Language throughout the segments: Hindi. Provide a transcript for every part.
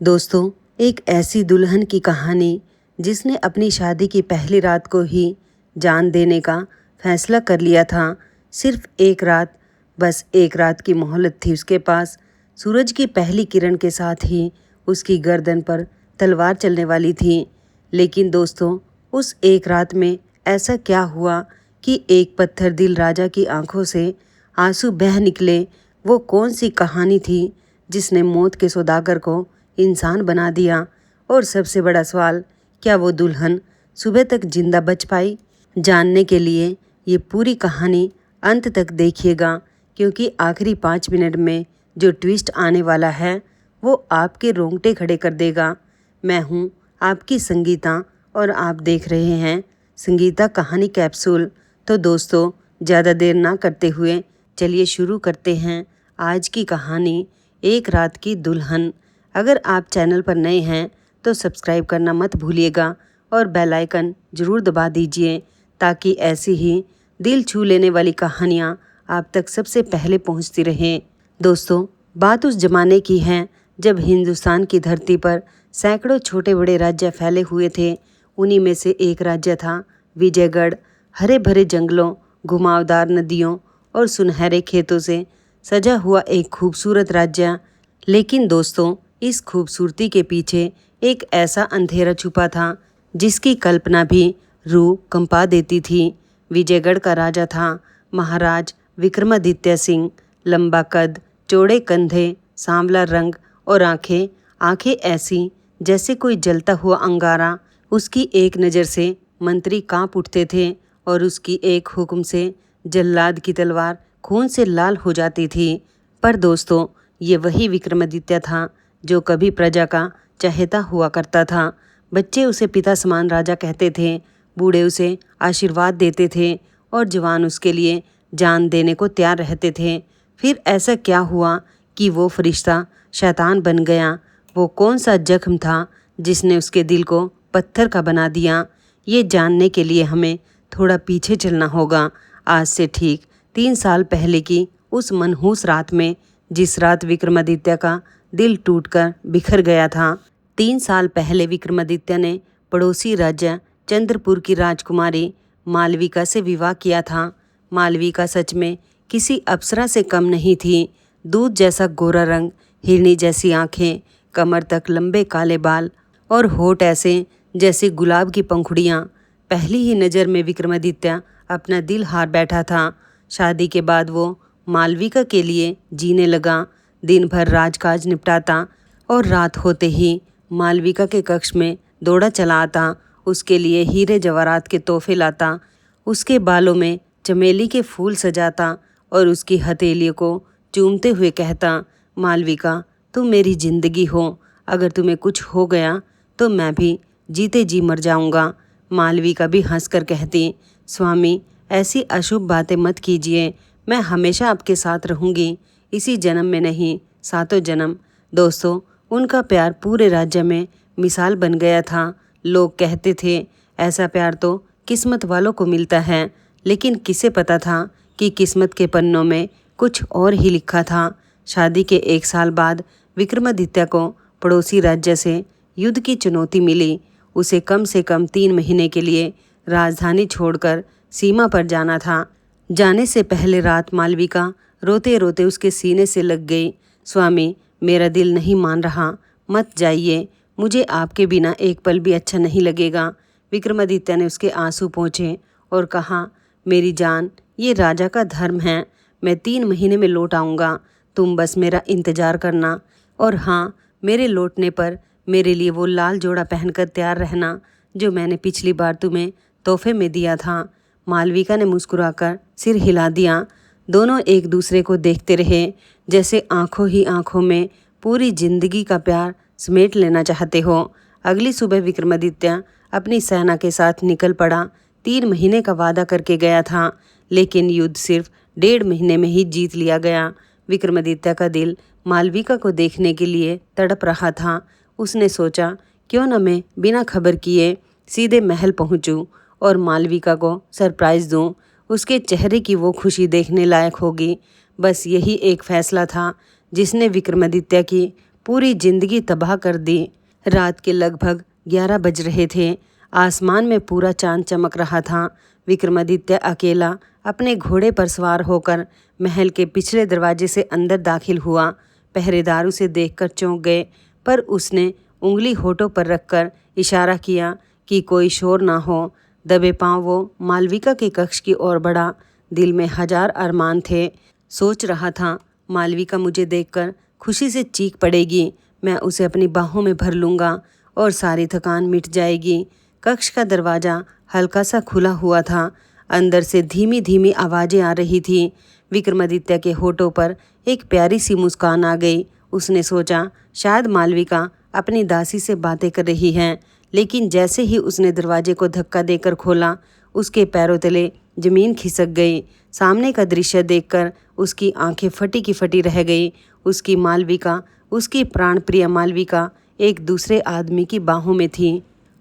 दोस्तों, एक ऐसी दुल्हन की कहानी जिसने अपनी शादी की पहली रात को ही जान देने का फैसला कर लिया था। सिर्फ एक रात, बस एक रात की मोहलत थी उसके पास। सूरज की पहली किरण के साथ ही उसकी गर्दन पर तलवार चलने वाली थी। लेकिन दोस्तों, उस एक रात में ऐसा क्या हुआ कि एक पत्थर दिल राजा की आंखों से आंसू बह निकले। वो कौन सी कहानी थी जिसने मौत के सौदागर को इंसान बना दिया? और सबसे बड़ा सवाल, क्या वो दुल्हन सुबह तक जिंदा बच पाई? जानने के लिए ये पूरी कहानी अंत तक देखिएगा, क्योंकि आखिरी 5 मिनट में जो ट्विस्ट आने वाला है वो आपके रोंगटे खड़े कर देगा। मैं हूँ आपकी संगीता और आप देख रहे हैं संगीता कहानी कैप्सूल। तो दोस्तों, ज़्यादा देर ना करते हुए चलिए शुरू करते हैं आज की कहानी, एक रात की दुल्हन। अगर आप चैनल पर नए हैं तो सब्सक्राइब करना मत भूलिएगा और बेल आइकन ज़रूर दबा दीजिए, ताकि ऐसी ही दिल छू लेने वाली कहानियाँ आप तक सबसे पहले पहुँचती रहें। दोस्तों, बात उस ज़माने की है जब हिंदुस्तान की धरती पर सैकड़ों छोटे बड़े राज्य फैले हुए थे। उन्हीं में से एक राज्य था विजयगढ़। हरे भरे जंगलों, घुमावदार नदियों और सुनहरे खेतों से सजा हुआ एक खूबसूरत राज्य। लेकिन दोस्तों, इस खूबसूरती के पीछे एक ऐसा अंधेरा छुपा था जिसकी कल्पना भी रूह कंपा देती थी। विजयगढ़ का राजा था महाराज विक्रमादित्य सिंह। लंबा कद, चौड़े कंधे, सांवला रंग और आंखें ऐसी जैसे कोई जलता हुआ अंगारा। उसकी एक नज़र से मंत्री कांप उठते थे और उसकी एक हुक्म से जल्लाद की तलवार खून से लाल हो जाती थी। पर दोस्तों, ये वही विक्रमादित्य था जो कभी प्रजा का चहेता हुआ करता था। बच्चे उसे पिता समान राजा कहते थे, बूढ़े उसे आशीर्वाद देते थे और जवान उसके लिए जान देने को तैयार रहते थे। फिर ऐसा क्या हुआ कि वो फरिश्ता शैतान बन गया? वो कौन सा जख्म था जिसने उसके दिल को पत्थर का बना दिया? ये जानने के लिए हमें थोड़ा पीछे चलना होगा, आज से ठीक 3 साल पहले की उस मनहूस रात में, जिस रात विक्रमादित्य का दिल टूटकर बिखर गया था। 3 साल पहले विक्रमादित्य ने पड़ोसी राज्य चंद्रपुर की राजकुमारी मालविका से विवाह किया था। मालविका सच में किसी अप्सरा से कम नहीं थी। दूध जैसा गोरा रंग, हिरनी जैसी आंखें, कमर तक लंबे काले बाल और होठ ऐसे जैसे गुलाब की पंखुड़ियाँ। पहली ही नज़र में विक्रमादित्य अपना दिल हार बैठा था। शादी के बाद वो मालविका के लिए जीने लगा। दिन भर राजकाज निपटाता और रात होते ही मालविका के कक्ष में दौड़ा चला आता। उसके लिए हीरे जवाहरात के तोहफे लाता, उसके बालों में चमेली के फूल सजाता और उसकी हथेलियों को चूमते हुए कहता, मालविका, तुम मेरी जिंदगी हो। अगर तुम्हें कुछ हो गया तो मैं भी जीते जी मर जाऊंगा। मालविका भी हंसकर कहती, स्वामी, ऐसी अशुभ बातें मत कीजिए। मैं हमेशा आपके साथ रहूंगी, इसी जन्म में नहीं, 7 जन्म। दोस्तों, उनका प्यार पूरे राज्य में मिसाल बन गया था। लोग कहते थे, ऐसा प्यार तो किस्मत वालों को मिलता है। लेकिन किसे पता था कि किस्मत के पन्नों में कुछ और ही लिखा था। शादी के 1 साल बाद विक्रमादित्य को पड़ोसी राज्य से युद्ध की चुनौती मिली। उसे कम से कम 3 महीने के लिए राजधानी छोड़कर सीमा पर जाना था। जाने से पहले रात मालविका रोते रोते उसके सीने से लग गई। स्वामी, मेरा दिल नहीं मान रहा, मत जाइए, मुझे आपके बिना एक पल भी अच्छा नहीं लगेगा। विक्रमादित्य ने उसके आंसू पोंछे और कहा, मेरी जान, ये राजा का धर्म है। मैं 3 महीने में लौट आऊँगा, तुम बस मेरा इंतज़ार करना। और हाँ, मेरे लौटने पर मेरे लिए वो लाल जोड़ा पहनकर तैयार रहना जो मैंने पिछली बार तुम्हें तोहफे में दिया था। मालविका ने मुस्कुराकर सिर हिला दिया। दोनों एक दूसरे को देखते रहे, जैसे आंखों ही आंखों में पूरी जिंदगी का प्यार समेट लेना चाहते हो। अगली सुबह विक्रमादित्य अपनी सेना के साथ निकल पड़ा। 3 महीने का वादा करके गया था, लेकिन युद्ध सिर्फ 1.5 महीने में ही जीत लिया गया। विक्रमादित्य का दिल मालविका को देखने के लिए तड़प रहा था। उसने सोचा, क्यों न मैं बिना खबर किए सीधे महल पहुंचूं और मालविका को सरप्राइज़ दूं। उसके चेहरे की वो खुशी देखने लायक होगी। बस यही एक फैसला था जिसने विक्रमादित्य की पूरी जिंदगी तबाह कर दी। रात के लगभग 11 बज रहे थे। आसमान में पूरा चांद चमक रहा था। विक्रमादित्य अकेला अपने घोड़े पर सवार होकर महल के पिछले दरवाजे से अंदर दाखिल हुआ। पहरेदार उसे देखकर चौंक गए, पर उसने उंगली होठों पर रखकर इशारा किया कि कोई शोर ना हो। दबे पांव वो मालविका के कक्ष की ओर बढ़ा। दिल में हजार अरमान थे। सोच रहा था, मालविका मुझे देखकर खुशी से चीख पड़ेगी, मैं उसे अपनी बाहों में भर लूँगा और सारी थकान मिट जाएगी। कक्ष का दरवाज़ा हल्का सा खुला हुआ था। अंदर से धीमी धीमी आवाज़ें आ रही थी। विक्रमादित्य के होठों पर एक प्यारी सी मुस्कान आ गई। उसने सोचा शायद मालविका अपनी दासी से बातें कर रही है, लेकिन जैसे ही उसने दरवाजे को धक्का देकर खोला, उसके पैरों तले जमीन खिसक गई। सामने का दृश्य देखकर उसकी आंखें फटी की फटी रह गई। उसकी मालविका, उसकी प्राणप्रिय मालविका एक दूसरे आदमी की बाहों में थी,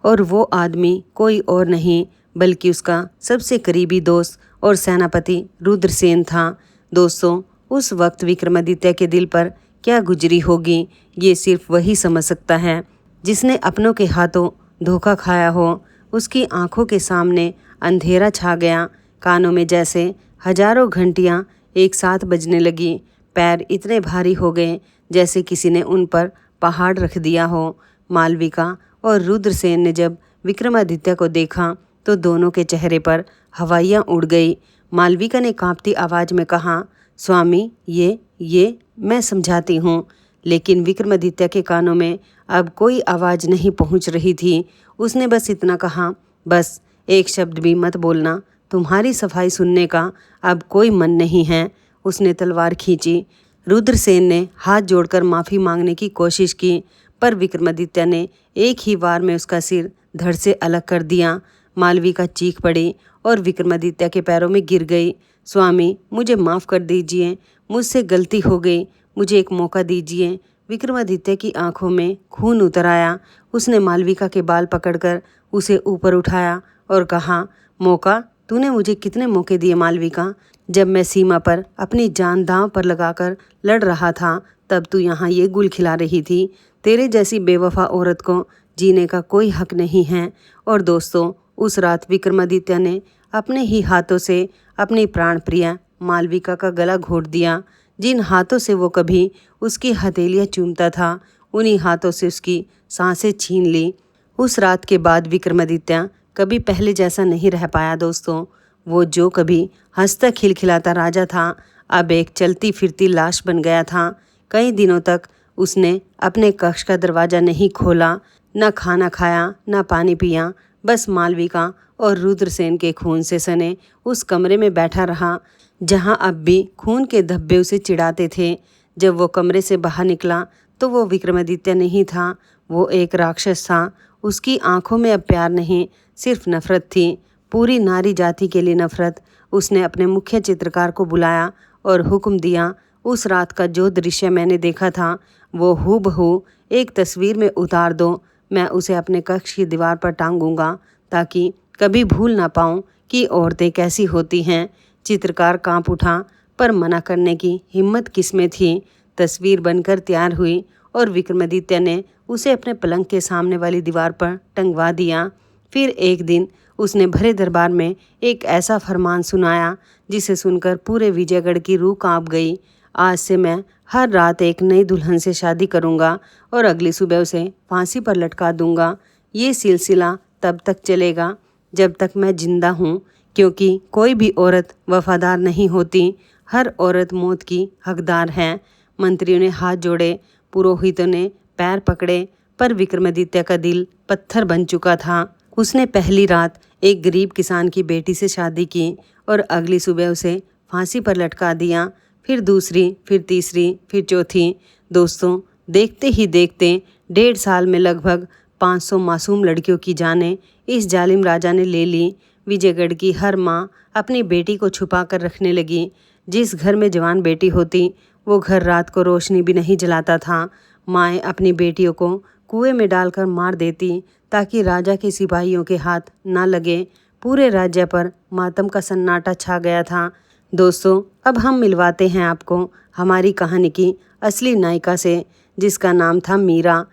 और वो आदमी कोई और नहीं बल्कि उसका सबसे करीबी दोस्त और सेनापति रुद्रसेन था। दोस्तों, उस वक्त विक्रमादित्य के दिल पर क्या गुजरी होगी, ये सिर्फ वही समझ सकता है जिसने अपनों के हाथों धोखा खाया हो। उसकी आंखों के सामने अंधेरा छा गया। कानों में जैसे हजारों घंटियां एक साथ बजने लगी। पैर इतने भारी हो गए जैसे किसी ने उन पर पहाड़ रख दिया हो। मालविका और रुद्रसेन ने जब विक्रमादित्य को देखा तो दोनों के चेहरे पर हवाइयाँ उड़ गई। मालविका ने कांपती आवाज़ में कहा, स्वामी, ये मैं समझाती हूँ। लेकिन विक्रमादित्य के कानों में अब कोई आवाज़ नहीं पहुँच रही थी। उसने बस इतना कहा, बस एक शब्द भी मत बोलना, तुम्हारी सफाई सुनने का अब कोई मन नहीं है। उसने तलवार खींची। रुद्रसेन ने हाथ जोड़कर माफ़ी मांगने की कोशिश की, पर विक्रमादित्य ने एक ही वार में उसका सिर धड़ से अलग कर दिया। मालविका चीख पड़ी और विक्रमादित्य के पैरों में गिर गई। स्वामी, मुझे माफ़ कर दीजिए, मुझसे गलती हो गई, मुझे एक मौका दीजिए। विक्रमादित्य की आंखों में खून उतर आया। उसने मालविका के बाल पकड़कर उसे ऊपर उठाया और कहा, मौका? तूने मुझे कितने मौके दिए मालविका? जब मैं सीमा पर अपनी जान दांव पर लगाकर लड़ रहा था, तब तू यहाँ ये गुल खिला रही थी। तेरे जैसी बेवफा औरत को जीने का कोई हक नहीं है। और दोस्तों, उस रात विक्रमादित्य ने अपने ही हाथों से अपनी प्राणप्रिय मालविका का गला घोट दिया। जिन हाथों से वो कभी उसकी हथेलियाँ चूमता था, उन्हीं हाथों से उसकी सांसें छीन ली। उस रात के बाद विक्रमादित्य कभी पहले जैसा नहीं रह पाया दोस्तों। वो जो कभी हंसता खिलखिलाता राजा था, अब एक चलती फिरती लाश बन गया था। कई दिनों तक उसने अपने कक्ष का दरवाज़ा नहीं खोला, न खाना खाया, न पानी पिया। बस मालविका और रुद्रसेन के खून से सने उस कमरे में बैठा रहा, जहां अब भी खून के धब्बे उसे चिढ़ाते थे। जब वो कमरे से बाहर निकला तो वो विक्रमादित्य नहीं था, वो एक राक्षस था। उसकी आंखों में अब प्यार नहीं, सिर्फ नफरत थी, पूरी नारी जाति के लिए नफरत। उसने अपने मुख्य चित्रकार को बुलाया और हुक्म दिया, उस रात का जो दृश्य मैंने देखा था वो हूबहू एक तस्वीर में उतार दो। मैं उसे अपने कक्ष की दीवार पर टांगूंगा ताकि कभी भूल ना पाऊँ कि औरतें कैसी होती हैं। चित्रकार कांप उठा, पर मना करने की हिम्मत किसमें थी। तस्वीर बनकर तैयार हुई और विक्रमादित्य ने उसे अपने पलंग के सामने वाली दीवार पर टंगवा दिया। फिर एक दिन उसने भरे दरबार में एक ऐसा फरमान सुनाया जिसे सुनकर पूरे विजयगढ़ की रूह कांप गई। आज से मैं हर रात एक नई दुल्हन से शादी करूंगा और अगली सुबह उसे फांसी पर लटका दूंगा। ये सिलसिला तब तक चलेगा जब तक मैं जिंदा हूँ, क्योंकि कोई भी औरत वफादार नहीं होती, हर औरत मौत की हकदार है। मंत्रियों ने हाथ जोड़े, पुरोहितों ने पैर पकड़े, पर विक्रमादित्य का दिल पत्थर बन चुका था। उसने पहली रात एक गरीब किसान की बेटी से शादी की और अगली सुबह उसे फांसी पर लटका दिया। फिर दूसरी, फिर तीसरी, फिर चौथी। दोस्तों, देखते ही देखते 1.5 साल में लगभग 500 मासूम लड़कियों की जानें इस जालिम राजा ने ले ली। विजयगढ़ की हर माँ अपनी बेटी को छुपा कर रखने लगी। जिस घर में जवान बेटी होती, वो घर रात को रोशनी भी नहीं जलाता था। माएँ अपनी बेटियों को कुएं में डालकर मार देती ताकि राजा के सिपाहियों के हाथ ना लगे। पूरे राज्य पर मातम का सन्नाटा छा गया था। दोस्तों, अब हम मिलवाते हैं आपको हमारी कहानी की असली नायिका से, जिसका नाम था मीरा।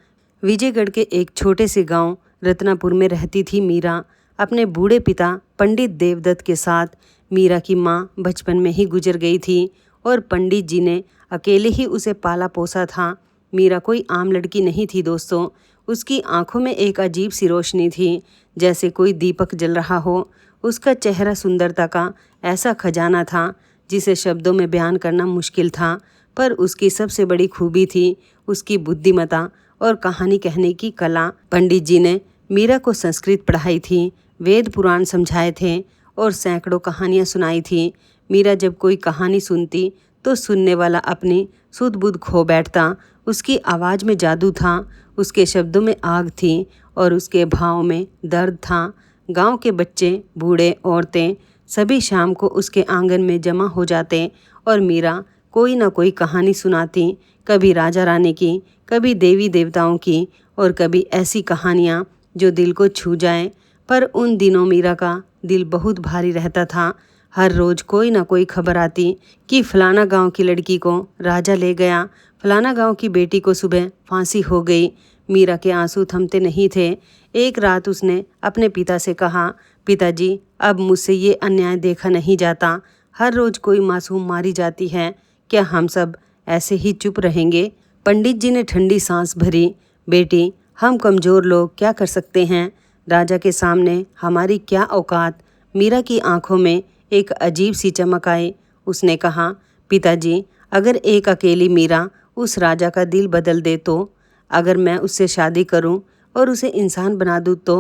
विजयगढ़ के एक छोटे से गांव रत्नापुर में रहती थी मीरा अपने बूढ़े पिता पंडित देवदत्त के साथ। मीरा की माँ बचपन में ही गुजर गई थी और पंडित जी ने अकेले ही उसे पाला पोसा था। मीरा कोई आम लड़की नहीं थी दोस्तों। उसकी आंखों में एक अजीब सी रोशनी थी, जैसे कोई दीपक जल रहा हो। उसका चेहरा सुंदरता का ऐसा खजाना था जिसे शब्दों में बयान करना मुश्किल था। पर उसकी सबसे बड़ी खूबी थी उसकी बुद्धिमत्ता और कहानी कहने की कला। पंडित जी ने मीरा को संस्कृत पढ़ाई थी, वेद पुराण समझाए थे और सैकड़ों कहानियाँ सुनाई थी। मीरा जब कोई कहानी सुनती तो सुनने वाला अपनी सुध बुध खो बैठता। उसकी आवाज़ में जादू था, उसके शब्दों में आग थी और उसके भाव में दर्द था। गांव के बच्चे, बूढ़े, औरतें सभी शाम को उसके आंगन में जमा हो जाते और मीरा कोई ना कोई कहानी सुनाती, कभी राजा रानी की, कभी देवी देवताओं की और कभी ऐसी कहानियाँ जो दिल को छू जाएं। पर उन दिनों मीरा का दिल बहुत भारी रहता था। हर रोज़ कोई ना कोई खबर आती कि फलाना गांव की लड़की को राजा ले गया, फलाना गांव की बेटी को सुबह फांसी हो गई। मीरा के आंसू थमते नहीं थे। एक रात उसने अपने पिता से कहा, पिताजी, अब मुझसे ये अन्याय देखा नहीं जाता। हर रोज़ कोई मासूम मारी जाती है, क्या हम सब ऐसे ही चुप रहेंगे? पंडित जी ने ठंडी सांस भरी। बेटी, हम कमज़ोर लोग क्या कर सकते हैं? राजा के सामने हमारी क्या औकात? मीरा की आंखों में एक अजीब सी चमक आई। उसने कहा, पिताजी, अगर एक अकेली मीरा उस राजा का दिल बदल दे तो? अगर मैं उससे शादी करूं और उसे इंसान बना दूं तो?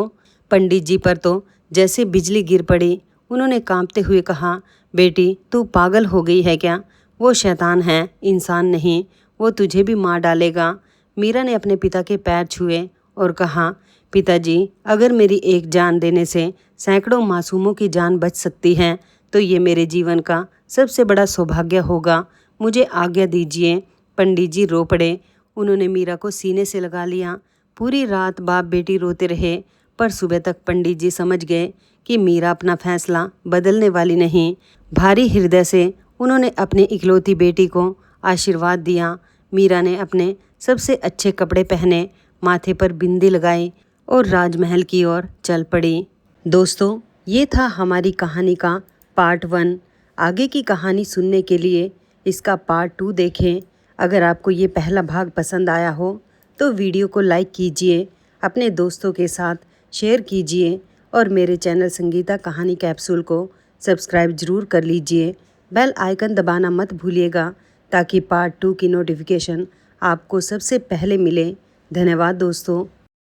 पंडित जी पर तो जैसे बिजली गिर पड़ी। उन्होंने कांपते हुए कहा, बेटी, तू पागल हो गई है क्या? वो शैतान है, इंसान नहीं। वो तुझे भी मार डालेगा। मीरा ने अपने पिता के पैर छुए और कहा, पिताजी, अगर मेरी एक जान देने से सैकड़ों मासूमों की जान बच सकती है तो ये मेरे जीवन का सबसे बड़ा सौभाग्य होगा। मुझे आज्ञा दीजिए। पंडित जी रो पड़े। उन्होंने मीरा को सीने से लगा लिया। पूरी रात बाप बेटी रोते रहे, पर सुबह तक पंडित जी समझ गए कि मीरा अपना फैसला बदलने वाली नहीं। भारी हृदय से उन्होंने अपनी इकलौती बेटी को आशीर्वाद दिया। मीरा ने अपने सबसे अच्छे कपड़े पहने, माथे पर बिंदी लगाई और राजमहल की ओर चल पड़ी। दोस्तों, ये था हमारी कहानी का पार्ट 1। आगे की कहानी सुनने के लिए इसका पार्ट 2 देखें। अगर आपको ये पहला भाग पसंद आया हो तो वीडियो को लाइक कीजिए, अपने दोस्तों के साथ शेयर कीजिए और मेरे चैनल संगीता कहानी कैप्सूल को सब्सक्राइब ज़रूर कर लीजिए। बेल आइकन दबाना मत भूलिएगा ताकि पार्ट 2 की नोटिफिकेशन आपको सबसे पहले मिले। धन्यवाद दोस्तों।